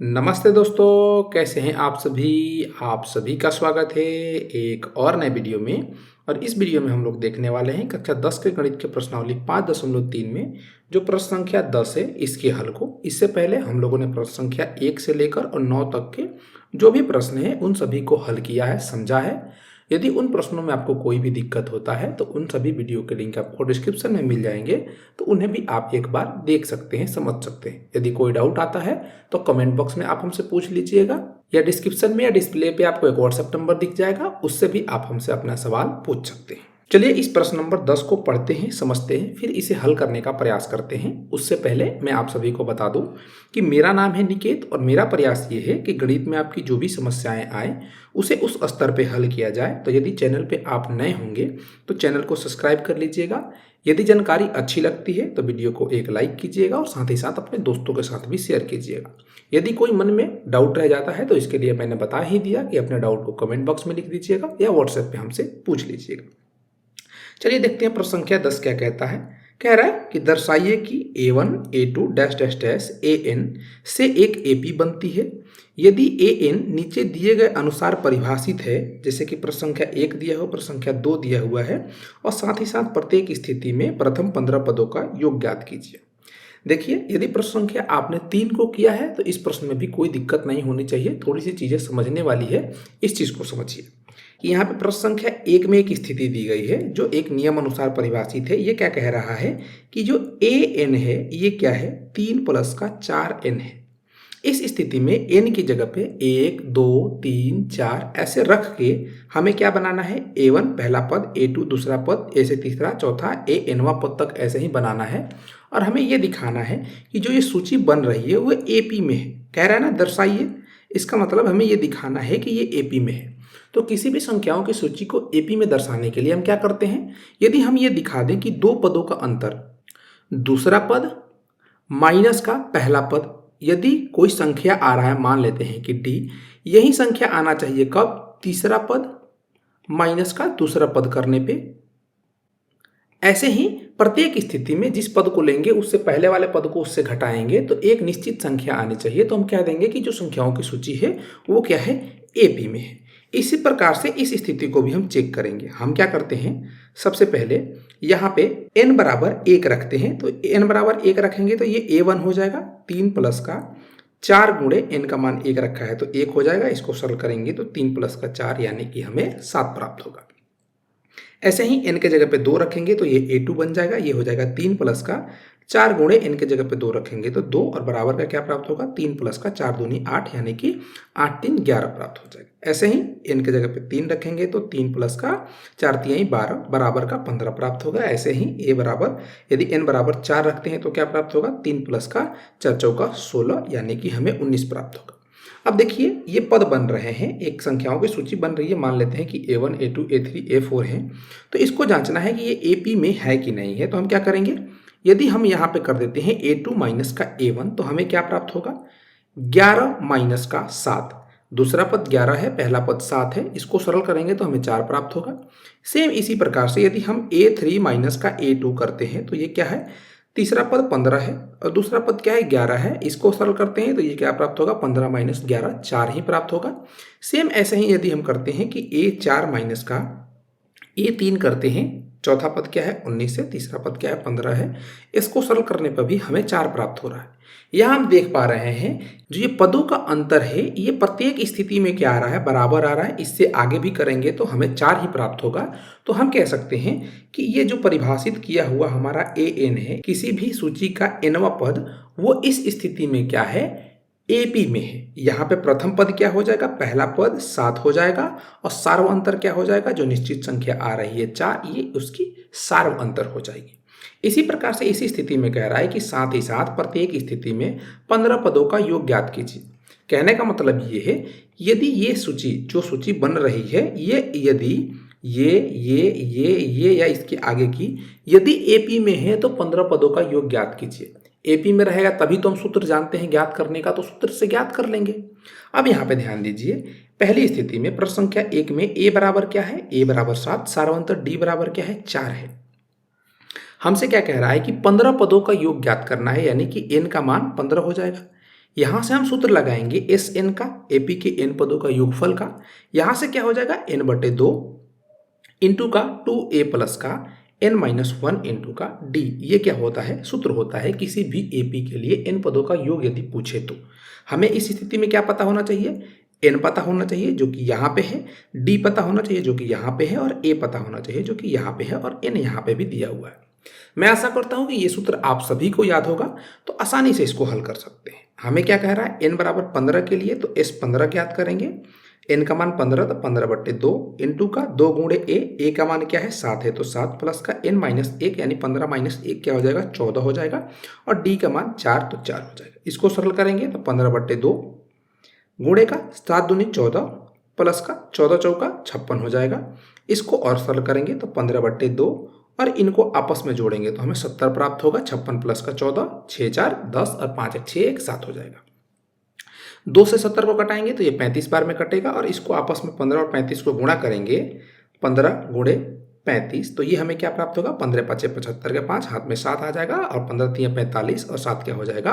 नमस्ते दोस्तों, कैसे हैं आप सभी। आप सभी का स्वागत है एक और नए वीडियो में। और इस वीडियो में हम लोग देखने वाले हैं कक्षा 10 के गणित के प्रश्नावली 5.3 में जो प्रश्न संख्या 10 है इसके हल को। इससे पहले हम लोगों ने प्रश्न संख्या 1 से लेकर और 9 तक के जो भी प्रश्न हैं उन सभी को हल किया है, समझा है। यदि उन प्रश्नों में आपको कोई भी दिक्कत होता है तो उन सभी वीडियो के लिंक आपको डिस्क्रिप्शन में मिल जाएंगे, तो उन्हें भी आप एक बार देख सकते हैं, समझ सकते हैं। यदि कोई डाउट आता है तो कमेंट बॉक्स में आप हमसे पूछ लीजिएगा, या डिस्क्रिप्शन में या डिस्प्ले पे आपको एक व्हाट्सएप नंबर दिख जाएगा, उससे भी आप हमसे अपना सवाल पूछ सकते हैं। चलिए इस प्रश्न नंबर 10 को पढ़ते हैं, समझते हैं, फिर इसे हल करने का प्रयास करते हैं। उससे पहले मैं आप सभी को बता दूं कि मेरा नाम है निकेत और मेरा प्रयास ये है कि गणित में आपकी जो भी समस्याएं आए उसे उस स्तर पे हल किया जाए। तो यदि चैनल पे आप नए होंगे तो चैनल को सब्सक्राइब कर लीजिएगा। यदि जानकारी अच्छी लगती है तो वीडियो को एक लाइक कीजिएगा और साथ ही साथ अपने दोस्तों के साथ भी शेयर कीजिएगा। यदि कोई मन में डाउट रह जाता है तो इसके लिए मैंने बता ही दिया कि अपने डाउट को कमेंट बॉक्स में लिख दीजिएगा या व्हाट्सएप पे हमसे पूछ लीजिएगा। चलिए देखते हैं प्रश्न संख्या 10 क्या कहता है। कह रहा है कि दर्शाइए कि A1 A2 dash dash dash AN से एक AP बनती है। यदि AN नीचे दिए गए अनुसार परिभाषित है, जैसे कि प्रश्न संख्या 1 दिया हुआ, प्रश्न संख्या 2 दिया हुआ है, और साथ ही साथ प्रत्येक स्थिति में प्रथम 15 पदों का योग ज्ञात कीजिए। देखिए, यदि प्रश्न संख्या आपने 3 को किया है तो इस प्रश्न में भी कोई दिक्कत नहीं होनी चाहिए, थोड़ी सी चीजें समझने वाली है। इस चीज को समझिए कि यहाँ पे प्रश्न संख्या 1 में एक स्थिति दी गई है जो एक नियम अनुसार परिभाषित है। ये क्या कह रहा है कि जो AN है ये क्या है, 3 प्लस का 4N है। इस स्थिति में n की जगह पे 1 2 3 4 ऐसे रख के हमें क्या बनाना है, A1 पहला पद, A2 दूसरा पद, A से तीसरा, चौथा, ANवां पद तक ऐसे ही बनाना है। और हमें ये दिखाना है कि जो ये सूची बन रही है वो AP में है। कह रहा है ना दर्शाइए, इसका मतलब हमें ये दिखाना है कि ये AP में है। तो किसी भी संख्याओं की सूची को AP में दर्शाने के लिए हम क्या करते हैं, यदि हम ये दिखा दें कि दो पदों का अंतर, दूसरा पद माइनस का पहला पद, यदि कोई संख्या आ रहा है, मान लेते हैं कि D, यही संख्या आना चाहिए कब, तीसरा पद माइनस का दूसरा पद करने पे। ऐसे ही प्रत्येक स्थिति में जिस पद को लेंगे उससे पहले वाले पद को उससे घटाएंगे तो एक निश्चित संख्या आनी चाहिए। तो हम कह देंगे कि जो संख्याओं की सूची है वो क्या है, AP में है। इसी प्रकार से इस स्थिति को भी हम चेक करेंगे। हम क्या करते हैं, सबसे पहले यहाँ पे n बराबर 1 रखते हैं। तो n बराबर 1 रखेंगे तो ये A1 हो जाएगा, 3 प्लस का 4 गुणे n का मान 1 रखा है तो 1 हो जाएगा। इसको सरल करेंगे तो 3 प्लस का 4 यानी कि हमें 7 प्राप्त होगा। ऐसे ही n के जगह पे 2 रखेंगे तो ये A2 बन जाएगा, ये हो जाएगा 3 प्लस का 4 गुणे n के जगह पे 2 रखेंगे तो 2, और बराबर का क्या प्राप्त होगा, 3 प्लस का 4 दूनी 8 यानी कि 8 3 11 प्राप्त हो जाएगा। ऐसे ही n के जगह पे 3 रखेंगे तो 3 प्लस का 4 तिहाई 12 बराबर का 15 प्राप्त होगा। ऐसे ही a बराबर, यदि n बराबर 4 रखते हैं तो क्या प्राप्त होगा, 3 प्लस का 4 चौका 16 यानी कि हमें 19 प्राप्त होगा। अब देखिए ये पद बन रहे हैं, एक संख्याओं की सूची बन रही है। मान लेते हैं कि A1 A2 A3 A4 है, तो इसको जांचना है कि ये AP में है कि नहीं है। तो हम क्या करेंगे, यदि हम यहाँ पे कर देते हैं A2 माइनस का A1 तो हमें क्या प्राप्त होगा, 11 माइनस का 7। दूसरा पद 11 है, पहला पद 7 है, इसको सरल करेंगे तो हमें 4 प्राप्त होगा। सेम इसी प्रकार से यदि हम A3 माइनस का A2 करते हैं तो ये क्या है, तीसरा पद 15 है और दूसरा पद क्या है, 11 है, इसको सरल करते हैं तो ये क्या प्राप्त होगा, 15 माइनस 11 4 ही प्राप्त होगा। सेम ऐसे ही यदि हम करते हैं कि A4 माइनस का A3 करते हैं, चौथा पद क्या है 19 है, तीसरा पद क्या है 15 है, इसको सरल करने पर भी हमें 4 प्राप्त हो रहा है। यहाँ हम देख पा रहे हैं जो ये पदों का अंतर है ये प्रत्येक स्थिति में क्या आ रहा है, बराबर आ रहा है। इससे आगे भी करेंगे तो हमें 4 ही प्राप्त होगा। तो हम कह सकते हैं कि ये जो परिभाषित किया हुआ हमारा AN है, किसी भी सूची का nवां पद वो इस स्थिति में क्या है, AP में है। यहाँ पे प्रथम पद क्या हो जाएगा, पहला पद 7 हो जाएगा और सार्व अंतर क्या हो जाएगा, जो निश्चित संख्या आ रही है 4, ये उसकी सार्व अंतर हो जाएगी। इसी प्रकार से इसी स्थिति में कह रहा है कि साथ ही साथ प्रत्येक स्थिति में 15 पदों का योग ज्ञात कीजिए। कहने का मतलब ये है, यदि ये सूची जो सूची बन रही है ये, यदि ये या इसके आगे की यदि AP में है तो 15 पदों का योग ज्ञात कीजिए। AP में रहेगा तभी तो हम सूत्र जानते हैं ज्ञात करने का, तो सूत्र से ज्ञात कर लेंगे। अब यहाँ पे ध्यान दीजिए, पहली स्थिति में प्रश्न संख्या 1 में A बराबर क्या है, A बराबर 7, सार्वंतर D बराबर क्या है, 4 है। हमसे क्या कह रहा है कि 15 पदों का योग ज्ञात करना है, यानी कि n का मान 15 हो जाएगा। यहाँ से हम सूत्र लगाएंगे एस एन का, एपी के एन पदों का योगफल का। यहाँ से क्या हो जाएगा, एन बटे 2 इंटू का 2a प्लस का n माइनस 1 इंटू का d। ये क्या होता है, सूत्र होता है किसी भी एपी के लिए n पदों का योग यदि पूछे तो हमें इस स्थिति में क्या पता होना चाहिए, n पता होना चाहिए जो कि यहाँ पे है, d पता होना चाहिए जो कि यहाँ पे है, और a पता होना चाहिए जो कि यहाँ पे है, और n यहाँ पे भी दिया हुआ है। मैं आशा करता हूँ कि ये सूत्र आप सभी को याद होगा, तो आसानी से इसको हल कर सकते हैं। हमें क्या कह रहा है, n बराबर 15 के लिए तो s 15 ज्ञात करेंगे। n का मान 15 तो 15 बट्टे 2 इंटू का 2 गुणे a का मान क्या है 7 है तो 7 प्लस का n माइनस 1 यानी 15 माइनस 1 क्या हो जाएगा 14 हो जाएगा, और d का मान 4 तो 4 हो जाएगा। इसको सरल करेंगे तो 15 बट्टे 2 गुणे का 7 दूनी 14 प्लस का 14 चौका 56 हो जाएगा। इसको और सरल करेंगे तो 15 बट्टे 2 और इनको आपस में जोड़ेंगे तो हमें 70 प्राप्त होगा। 56 प्लस का 14, 6 4 10 और 5 1 6 1 7 हो जाएगा। 2 से 70 को कटाएंगे तो ये 35 बार में कटेगा, और इसको आपस में 15 और 35 को गुणा करेंगे, 15 गुणे 35 तो ये हमें क्या प्राप्त होगा, 15 5 75 के 5 हाथ में 7 आ जाएगा, और 15 3 45 और 7 क्या हो जाएगा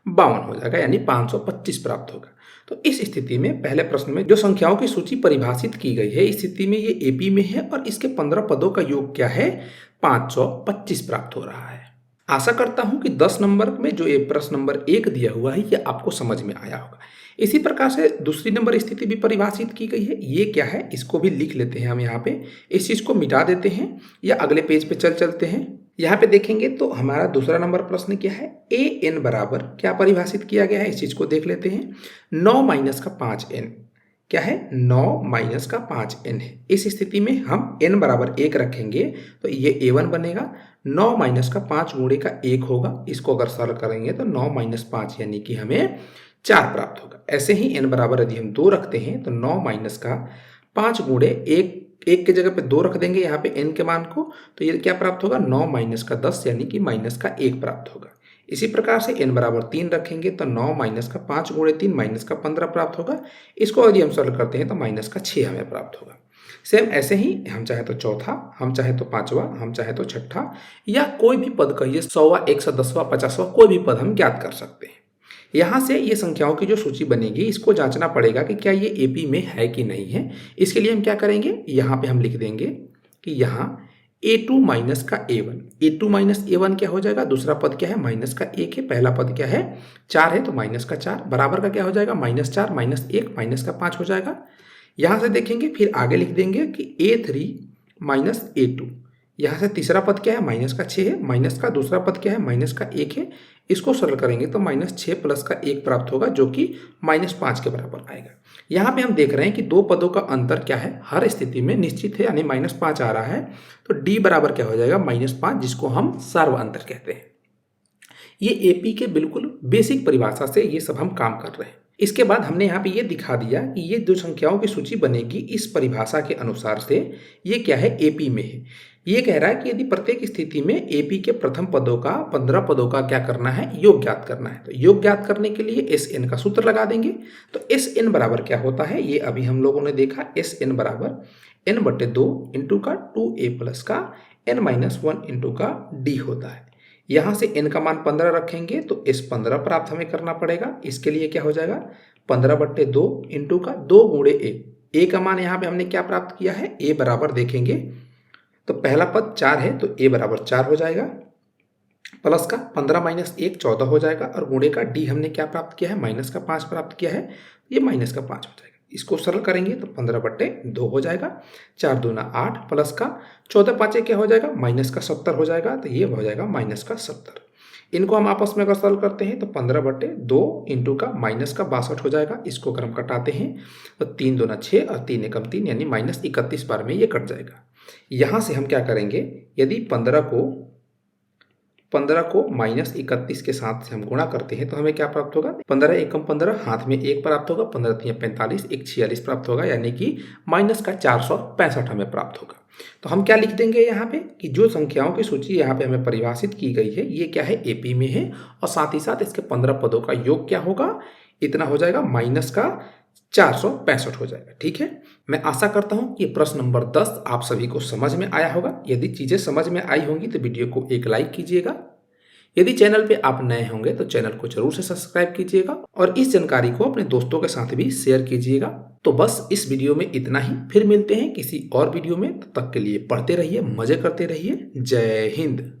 52 हो जाएगा, यानी 525 प्राप्त होगा। तो इस स्थिति में पहले प्रश्न में जो संख्याओं की सूची परिभाषित की गई है, इस स्थिति में ये एपी में है और इसके 15 पदों का योग क्या है 525 प्राप्त हो रहा है। आशा करता हूं कि 10 नंबर में जो ये प्रश्न नंबर 1 दिया हुआ है ये आपको समझ में आया होगा। इसी प्रकार से दूसरी नंबर स्थिति भी परिभाषित की गई है। ये क्या है, इसको भी लिख लेते हैं हम यहाँ पे, इस चीज को मिटा देते हैं या अगले पेज पे चलते हैं। यहाँ पे देखेंगे तो हमारा दूसरा नंबर प्रश्न क्या है, ए एन बराबर क्या परिभाषित किया गया है, इस चीज को देख लेते हैं। 9 माइनस का 5n क्या है, 9 माइनस का 5n है। इस स्थिति में हम n बराबर 1 रखेंगे तो ये a1 बनेगा। 9 माइनस का 5 गुणे का 1 होगा, इसको अगर सरल करेंगे तो 9 माइनस 5 यानी कि हमें 4 प्राप्त होगा। ऐसे ही n बराबर यदि हम 2 रखते हैं तो 9 माइनस का 5 गुणे 1 के जगह पे 2 रख देंगे यहाँ पे n के मान को, तो ये क्या प्राप्त होगा 9 माइनस का 10 यानी कि माइनस का 1 प्राप्त होगा। इसी प्रकार से n बराबर 3 रखेंगे तो 9 माइनस का 5 गुणे 3 माइनस का 15 प्राप्त होगा। इसको यदि हम सरल करते हैं तो माइनस का 6 हमें प्राप्त होगा। सेम ऐसे ही हम चाहे तो चौथा, हम चाहे तो पांचवा, हम चाहे तो छठा या कोई भी पद कहिए 100वां 110वां 50वां कोई भी पद हम ज्ञात कर सकते हैं। यहाँ से ये संख्याओं की जो सूची बनेगी इसको जांचना पड़ेगा कि क्या ये एपी में है कि नहीं है। इसके लिए हम क्या करेंगे, यहाँ पे हम लिख देंगे कि यहाँ a2 माइनस का a1, a2 माइनस a1 क्या हो जाएगा, दूसरा पद क्या है माइनस का 1 है, पहला पद क्या है 4 है तो माइनस का 4 बराबर का क्या हो जाएगा -4 माइनस 1 माइनस का 5 हो जाएगा। यहाँ से देखेंगे फिर आगे लिख देंगे कि a3 माइनस a2, यहाँ से तीसरा पद क्या है माइनस का 6 है, माइनस का दूसरा पद क्या है माइनस का 1 है। इसको सरल करेंगे तो -6 प्लस का 1 प्राप्त होगा जो कि -5 के बराबर आएगा। यहाँ पे हम देख रहे हैं कि दो पदों का अंतर क्या है, हर स्थिति में निश्चित है यानी -5 आ रहा है, तो d बराबर क्या हो जाएगा -5, जिसको हम सर्व अंतर कहते हैं। ये एपी के बिल्कुल बेसिक परिभाषा से ये सब हम काम कर रहे हैं। इसके बाद हमने यहाँ पे ये दिखा दिया कि ये जो संख्याओं की सूची बनेगी इस परिभाषा के अनुसार से ये क्या है एपी में है। ये कह रहा है कि यदि प्रत्येक स्थिति में एपी के प्रथम पदों का 15 पदों का क्या करना है, योग ज्ञात करना है। तो योग ज्ञात करने के लिए एस एन का सूत्र लगा देंगे। तो एस एन बराबर क्या होता है ये अभी हम लोगों ने देखा, एस एन बराबर n बटे 2 इंटू का 2a प्लस का n माइनस 1 इंटू का d होता है। यहाँ से n का मान 15 रखेंगे तो s 15 प्राप्त हमें करना पड़ेगा। इसके लिए क्या हो जाएगा 15 बट्टे 2 इंटू का 2 गुणे a का मान यहाँ पे हमने क्या प्राप्त किया है, a बराबर देखेंगे तो पहला पद 4 है तो a बराबर 4 हो जाएगा, प्लस का 15 माइनस 1 14 हो जाएगा, और गुणे का d हमने क्या प्राप्त किया है माइनस का 5 प्राप्त किया है, ये माइनस का 5 हो जाएगा। इसको सरल करेंगे तो 15 बट्टे 2 हो जाएगा, 4 दूना 8 प्लस का 14 पाँचे क्या हो जाएगा माइनस का 70 हो जाएगा, तो ये हो जाएगा माइनस का 70। इनको हम आपस में अगर सरल करते हैं तो 15 बट्टे 2 इंटू का माइनस का 62 हो जाएगा। इसको अगर हम कटाते हैं तो 3 दूना 6 और 3 एकम 3 यानी माइनस 31 बार में ये कट जाएगा। यहाँ से हम क्या करेंगे, यदि 15 को माइनस 31 के साथ से हम गुणा करते हैं तो हमें क्या प्राप्त होगा, 15 एकम 15 हाथ में 1 प्राप्त होगा, 15 3 45 1 46 प्राप्त होगा, यानी कि माइनस का 465 हमें प्राप्त होगा। तो हम क्या लिख देंगे यहाँ पे कि जो संख्याओं की सूची यहाँ पे हमें परिभाषित की गई है ये क्या है एपी में है, और साथ ही साथ इसके 15 पदों का योग क्या होगा, इतना हो जाएगा माइनस का 465 हो जाएगा। ठीक है, मैं आशा करता हूं कि प्रश्न नंबर 10 आप सभी को समझ में आया होगा। यदि चीजें समझ में आई होंगी तो वीडियो को एक लाइक कीजिएगा। यदि चैनल पे आप नए होंगे तो चैनल को जरूर से सब्सक्राइब कीजिएगा और इस जानकारी को अपने दोस्तों के साथ भी शेयर कीजिएगा। तो बस इस वीडियो में इतना ही, फिर मिलते हैं किसी और वीडियो में। तब तक के लिए पढ़ते रहिए, मजे करते रहिए। जय हिंद।